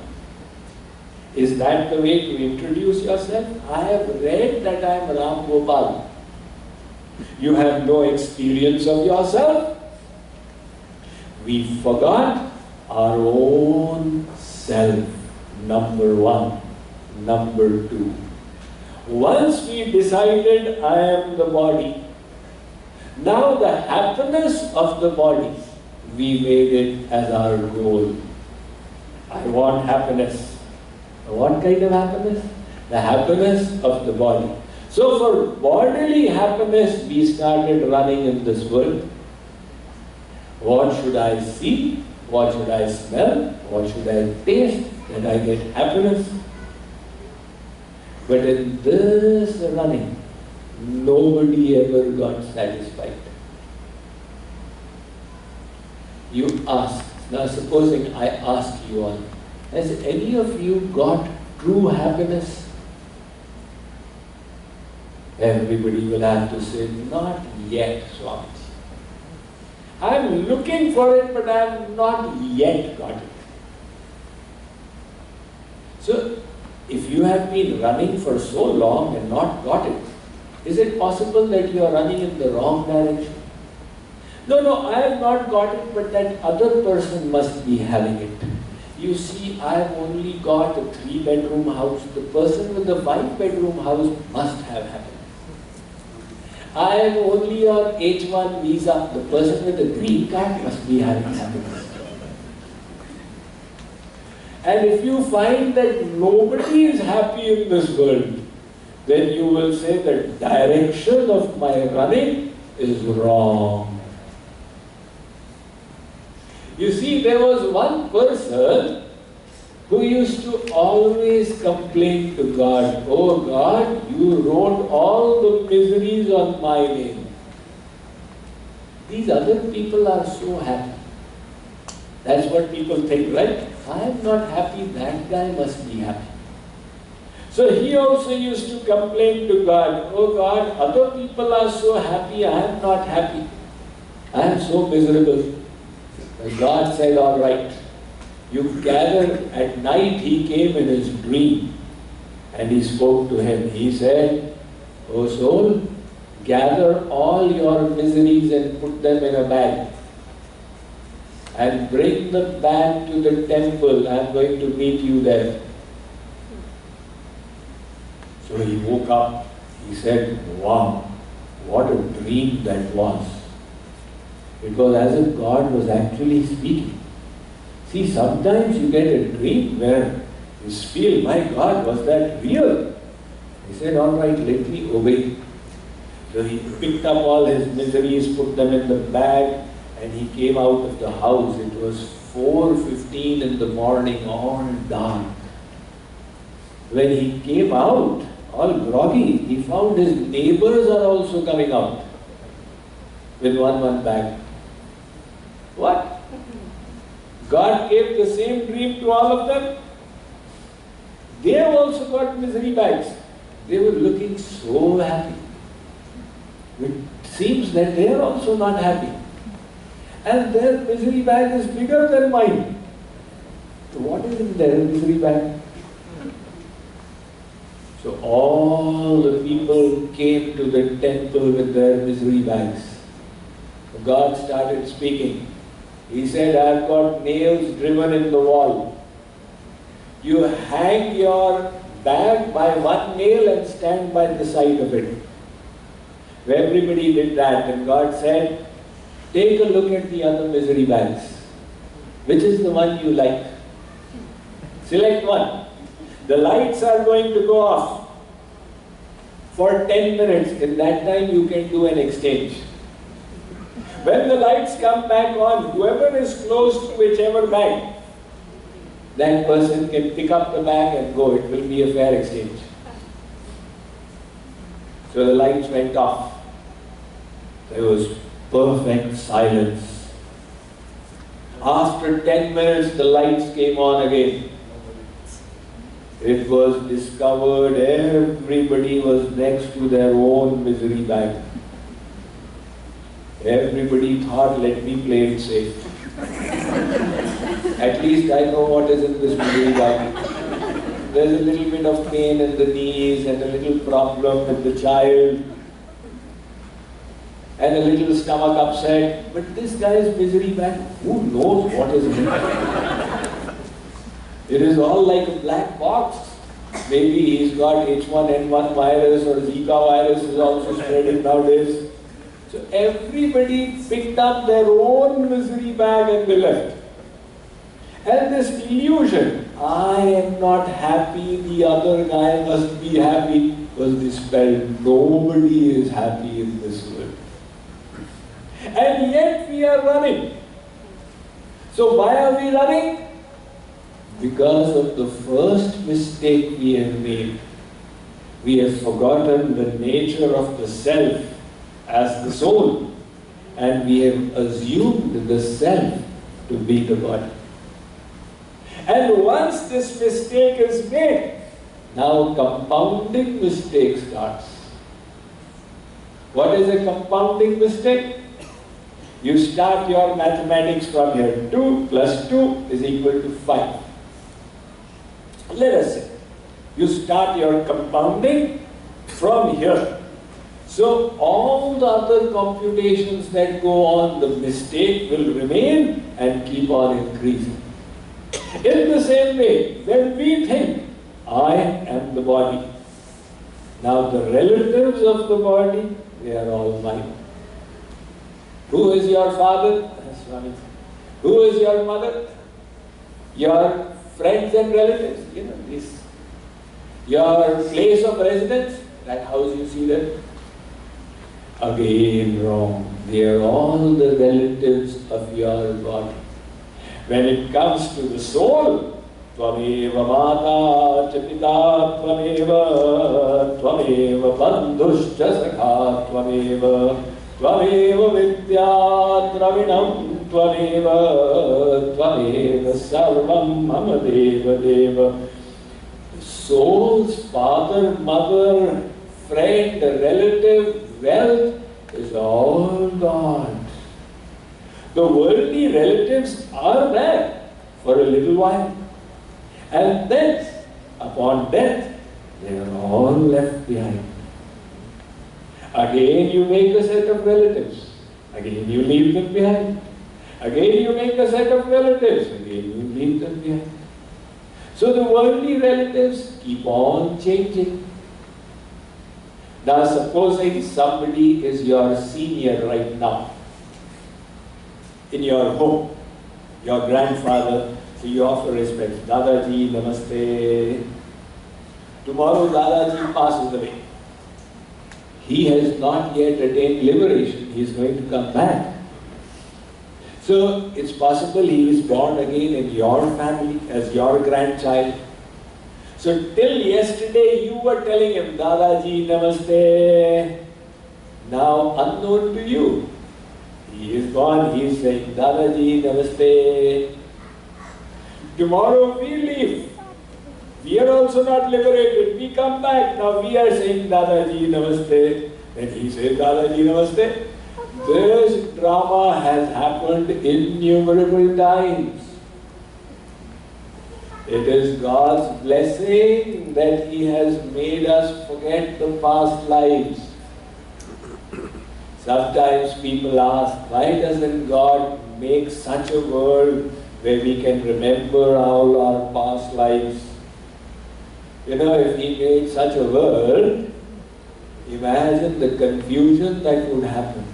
Is that the way to introduce yourself? I have read that I am Ram Gopal. You have no experience of yourself. We forgot our own self, number one. Number two. Once we decided I am the body, now the happiness of the body, we made it as our goal. I want happiness. What kind of happiness? The happiness of the body. So for bodily happiness, we started running in this world. What should I see? What should I smell? What should I taste that I get happiness? But in this running, nobody ever got satisfied. You ask, now supposing I ask you all, has any of you got true happiness? Everybody will have to say, not yet, Swami. I am looking for it, but I have not yet got it. So, if you have been running for so long and not got it, is it possible that you are running in the wrong direction? No, I have not got it, but that other person must be having it. You see, I have only got a 3-bedroom house. The person with the 5-bedroom house must have happiness. I am only on H1 visa. The person with the green card must be having happiness. And if you find that nobody is happy in this world, then you will say the direction of my running is wrong. You see, there was one person who used to always complain to God, oh God, you wrote all the miseries on my name. These other people are so happy. That's what people think, right? I am not happy, that guy must be happy. So he also used to complain to God, oh God, other people are so happy, I am not happy. I am so miserable. And God said, all right, you gather at night. He came in his dream and he spoke to him. He said, oh soul, gather all your miseries and put them in a bag and bring them back to the temple. I am going to meet you there. So he woke up. He said, wow, what a dream that was. It was as if God was actually speaking. See, sometimes you get a dream where you feel, my God, was that real? He said, all right, let me obey. So he picked up all his miseries, put them in the bag, and he came out of the house. It was 4:15 in the morning, all dark. When he came out, all groggy, he found his neighbors are also coming out. with one bag. What? God gave the same dream to all of them. They have also got misery bags. They were looking so happy. It seems that they are also not happy. And their misery bag is bigger than mine. So what is in their misery bag? So all the people came to the temple with their misery bags. God started speaking. He said, I've got nails driven in the wall. You hang your bag by one nail and stand by the side of it. Everybody did that, and God said, take a look at the other misery bags. Which is the one you like? Select one. The lights are going to go off for 10 minutes. In that time, you can do an exchange. When the lights come back on, whoever is close to whichever bag, that person can pick up the bag and go. It will be a fair exchange. So the lights went off. There was perfect silence. After 10 minutes, the lights came on again. It was discovered everybody was next to their own misery bag. Everybody thought, let me play it safe. At least I know what is in this misery bag. There's a little bit of pain in the knees and a little problem with the child and a little stomach upset. But this guy's misery bag, who knows what is in it? It is all like a black box. Maybe he's got H1N1 virus or Zika virus is also spreading nowadays. So everybody picked up their own misery bag and they left. And this illusion, I am not happy, the other guy must be happy, was dispelled. Nobody is happy in this world. And yet we are running. So why are we running? Because of the first mistake we have made. We have forgotten the nature of the self as the soul, and we have assumed the self to be the body. And once this mistake is made, now compounding mistake starts. What is a compounding mistake? You start your mathematics from here. 2 plus 2 is equal to 5. Let us say, you start your compounding from here. So all the other computations that go on, the mistake will remain and keep on increasing. In the same way, when we think, I am the body. Now the relatives of the body, they are all mine. Who is your father? Swamy. Who is your mother? Your friends and relatives, this. Your place of residence, that house you see there. Again wrong. They are all the relatives of your body. When it comes to the soul, Tvameva Mata cha Pita Tvameva Tvameva Bandhuscha Sakha Tvameva Tvameva Vidya Dravinam Tvameva Tvameva Sarvam Mama Deva Deva. Soul's father, mother, friend, relative, wealth is all God. The worldly relatives are there for a little while. And then, upon death, they are all left behind. Again you make a set of relatives. Again you leave them behind. Again you make a set of relatives. Again you leave them behind. So the worldly relatives keep on changing. Now supposing somebody is your senior right now in your home, your grandfather, so you offer respect. Dadaji, namaste. Tomorrow Dadaji passes away. He has not yet attained liberation. He is going to come back. So it's possible he is born again in your family as your grandchild. So till yesterday you were telling him, Dadaji, namaste. Now unknown to you, He is gone, he is saying, Dadaji, namaste. Tomorrow we leave. We are also not liberated. We come back. Now we are saying, Dadaji, namaste. Then he says, Dadaji, namaste. This drama has happened innumerable times. It is God's blessing that He has made us forget the past lives. Sometimes people ask, why doesn't God make such a world where we can remember all our past lives? You know, if He made such a world, imagine the confusion that would happen.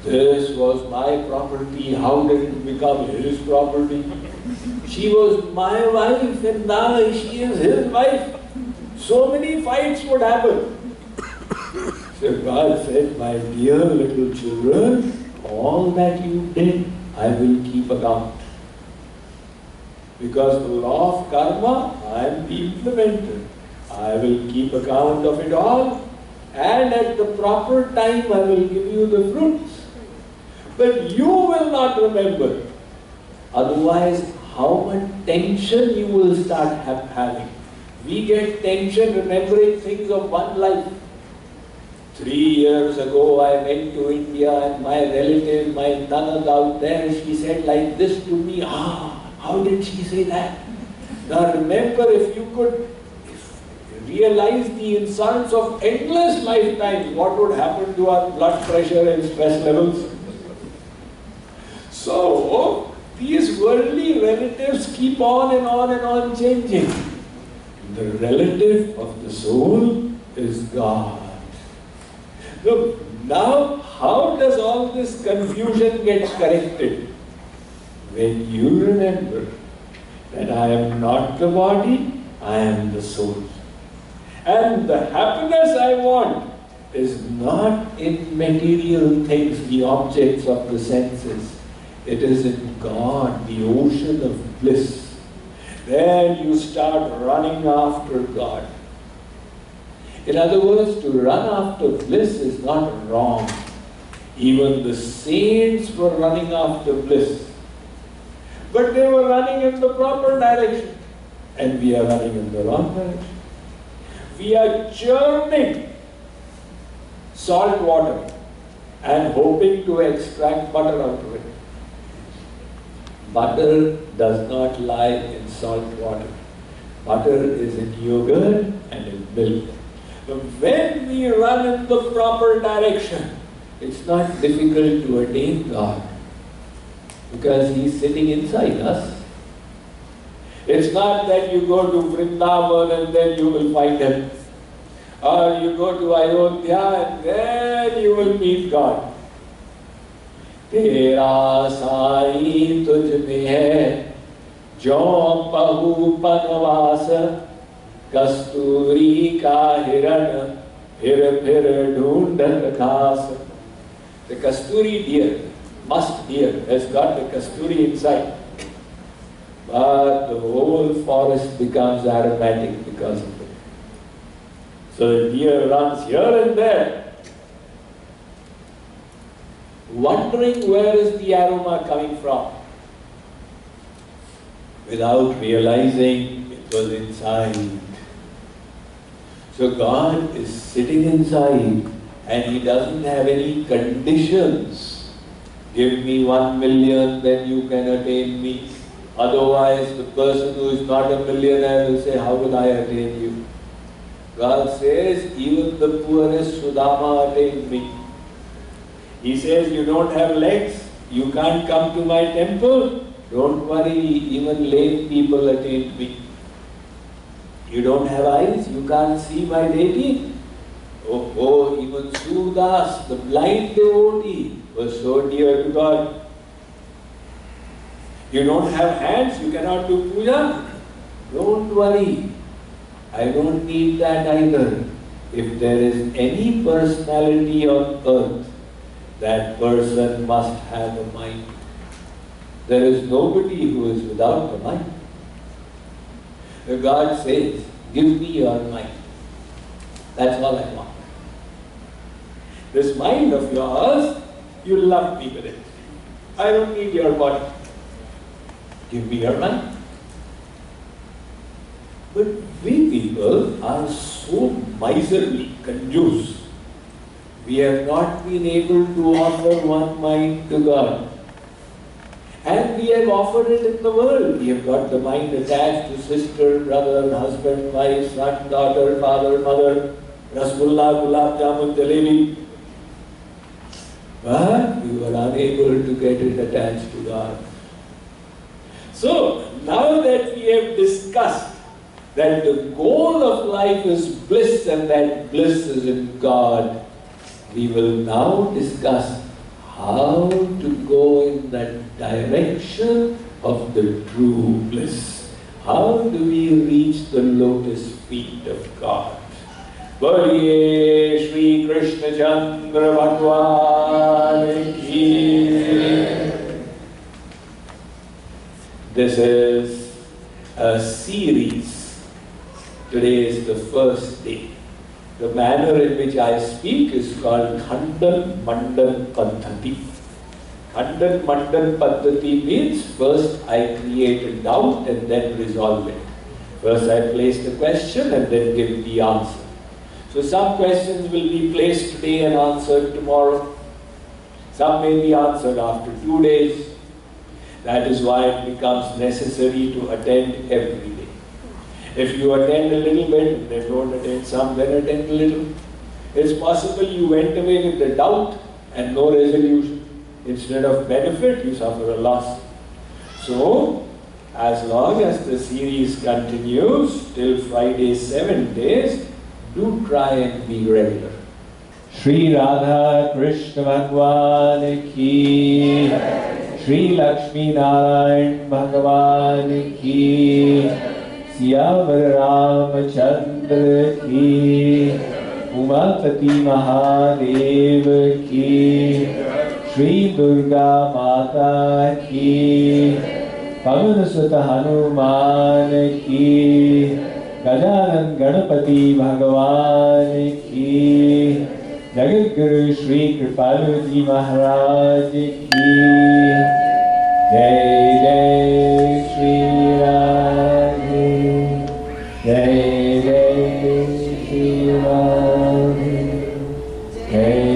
This was my property, how did it become His property? She was my wife and now she is His wife. So many fights would happen. So God said, my dear little children, all that you did, I will keep account. Because the law of karma, I am the implementer. I will keep account of it all, and at the proper time I will give you the fruits. But you will not remember. Otherwise, how much tension you will start having. We get tension remembering things of one life. 3 years ago, I went to India and my relative, my Nanad out there, she said like this to me, how did she say that? Now remember, if you could realize the insults of endless lifetimes, what would happen to our blood pressure and stress levels? So, these worldly relatives keep on and on and on changing. The relative of the soul is God. Look, now how does all this confusion get corrected? When you remember that I am not the body, I am the soul. And the happiness I want is not in material things, the objects of the senses. It is in God, the ocean of bliss. Then you start running after God. In other words, to run after bliss is not wrong. Even the saints were running after bliss. But they were running in the proper direction. And we are running in the wrong direction. We are churning salt water and hoping to extract butter out of it. Butter does not lie in salt water. Butter is in yogurt and in milk. But when we run in the proper direction, it's not difficult to attain God, because He is sitting inside us. It's not that you go to Vrindavan and then you will find Him, or you go to Ayodhya and then you will meet God. तेरा साई तुझ में है जो पहु पनवास कस्तूरी का हिरण फिर ढूंढत घास. The kasturi deer, musk deer, has got the kasturi inside. But the whole forest becomes aromatic because of it. So the deer runs here and there, wondering where is the aroma coming from, without realizing it was inside. So God is sitting inside and He doesn't have any conditions. Give me 1 million, then you can attain me. Otherwise, the person who is not a millionaire will say, how will I attain you? God says, even the poorest Sudama attained me. He says, you don't have legs, you can't come to my temple. Don't worry, even lame people attained me. You don't have eyes, you can't see my deity. Oh, even Sudas, the blind devotee, was so dear to God. You don't have hands, you cannot do puja. Don't worry, I don't need that either. If there is any personality on earth, that person must have a mind. There is nobody who is without a mind. God says, give me your mind. That's all I want. This mind of yours, you love me with it. I don't need your body. Give me your money. But we people are so miserly, conjuice. We have not been able to offer one mind to God. And we have offered it in the world. We have got the mind attached to sister, brother, husband, wife, son, daughter, father, mother, Rasgullah, Gulab Jamun, Jalebi. But we were unable to get it attached to God. So, now that we have discussed that the goal of life is bliss and that bliss is in God, we will now discuss how to go in that direction of the true bliss. How do we reach the lotus feet of God? Boliye Shri Krishna Chandra Bhagwan Ki. This is a series. Today is the first day. The manner in which I speak is called Khandan Mandan Paddhati. Khandan Mandan Paddhati means first I create a doubt and then resolve it. First I place the question and then give the answer. So some questions will be placed today and answered tomorrow. Some may be answered after 2 days. That is why it becomes necessary to attend every day. If you attend a little bit, then don't attend some, then attend a little. It's possible you went away with the doubt and no resolution. Instead of benefit, you suffer a loss. So, as long as the series continues till Friday 7 days, do try and be regular. Shri Radha Krishna Bhagwan Ki, Shri Lakshmi Narayan Bhagwan Ki, Siyamar Ramachandra Ki, Umapati Mahadev Ki, Shri Durga Mata Ki, Pavanaswata Hanuman Ki, Gajanan Ganapati Bhagavan Ki, Jagat Guru Shri Kripaluji Maharaj Ki, Jai Jai Shri Radhe, Jai Jai Shri Radhe, Jai